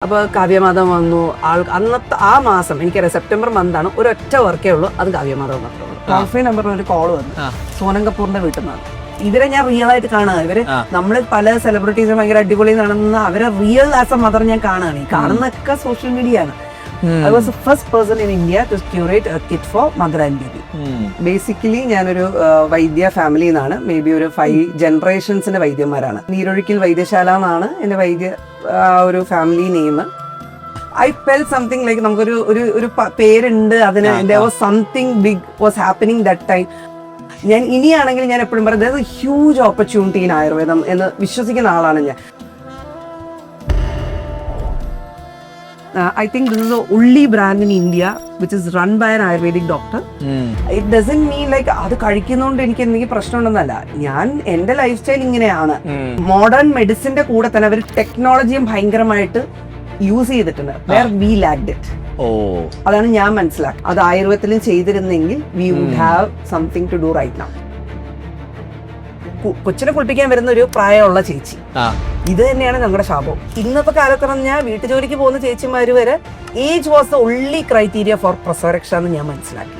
അപ്പോൾ കാവ്യമാധവൻ വന്നു. അന്നത്തെ ആ മാസം എനിക്കറിയാം സെപ്റ്റംബർ മന്താണ്, ഒരൊറ്റ വർക്കേ ഉള്ളൂ, അത് കാവ്യമാധവൻ മാത്രമേ ഉള്ളൂ. ടോൾ ഫ്രീ നമ്പറിൽ ഒരു കോൾ വന്നു, സോനം കപൂറിന്റെ വീട്ടിൽ നിന്നാണ്. ഇവരെ ഞാൻ റിയൽ ആയിട്ട് കാണുക. ഇവര് നമ്മൾ പല സെലിബ്രിറ്റീസും ഭയങ്കര അടിപൊളി നടന്ന അവരെ റിയൽ ആസ് എ മദർ ഞാൻ കാണുകയാണ്. ഈ കാണുന്നൊക്കെ സോഷ്യൽ മീഡിയ ആണ്. I was the first person in India to curate a kit for mother and baby. Basically ഞാനൊരു വൈദ്യ ഫാമിലിയിൽ നിന്നാണ്. മേ ബി ഒരു 5 ജനറേഷൻസിന്റെ വൈദ്യന്മാരാണ്. നീരൊഴുക്കിൽ വൈദ്യശാല എന്നാണ് എന്റെ ഒരു family name. I feel something like നമുക്കൊരു ഒരു പേരുണ്ട് അതിന്. there was something big was happening that time. ഞാൻ ഇനിയാണെങ്കിൽ ഞാൻ എപ്പോഴും പറയും there is a huge opportunity in ആയുർവേദം എന്ന് വിശ്വസിക്കുന്ന ആളാണ് ഞാൻ. I think this is the only brand in India which is run by an Ayurvedic doctor. It doesn't mean like അത് കഴിക്കുന്നതുകൊണ്ട് എനിക്ക് എന്തെങ്കിലും പ്രശ്നമുണ്ടെന്നല്ല. ഞാൻ എന്റെ ലൈഫ് സ്റ്റൈൽ ഇങ്ങനെയാണ്. മോഡേൺ മെഡിസിന്റെ കൂടെ തന്നെ അവർ ടെക്നോളജിയും ഭയങ്കരമായിട്ട് യൂസ് ചെയ്തിട്ടുണ്ട്. Where we lacked it. അതാണ് ഞാൻ മനസ്സിലാക്കുക. അത് ആയുർവേദത്തിലും ചെയ്തിരുന്നെങ്കിൽ we would have something to do right now. കൊച്ചിനെ കുളിപ്പിക്കാൻ വരുന്ന ഒരു പ്രായമുള്ള ചേച്ചി, ഇത് തന്നെയാണ് ഞങ്ങളുടെ ശാപം. ഇന്നത്തെ കാലത്ത് പറഞ്ഞാൽ വീട്ടുജോലിക്ക് പോകുന്ന ചേച്ചിമാര് വരെ age was the only criteria for പ്രസവരക്ഷ എന്ന് ഞാൻ മനസ്സിലാക്കി.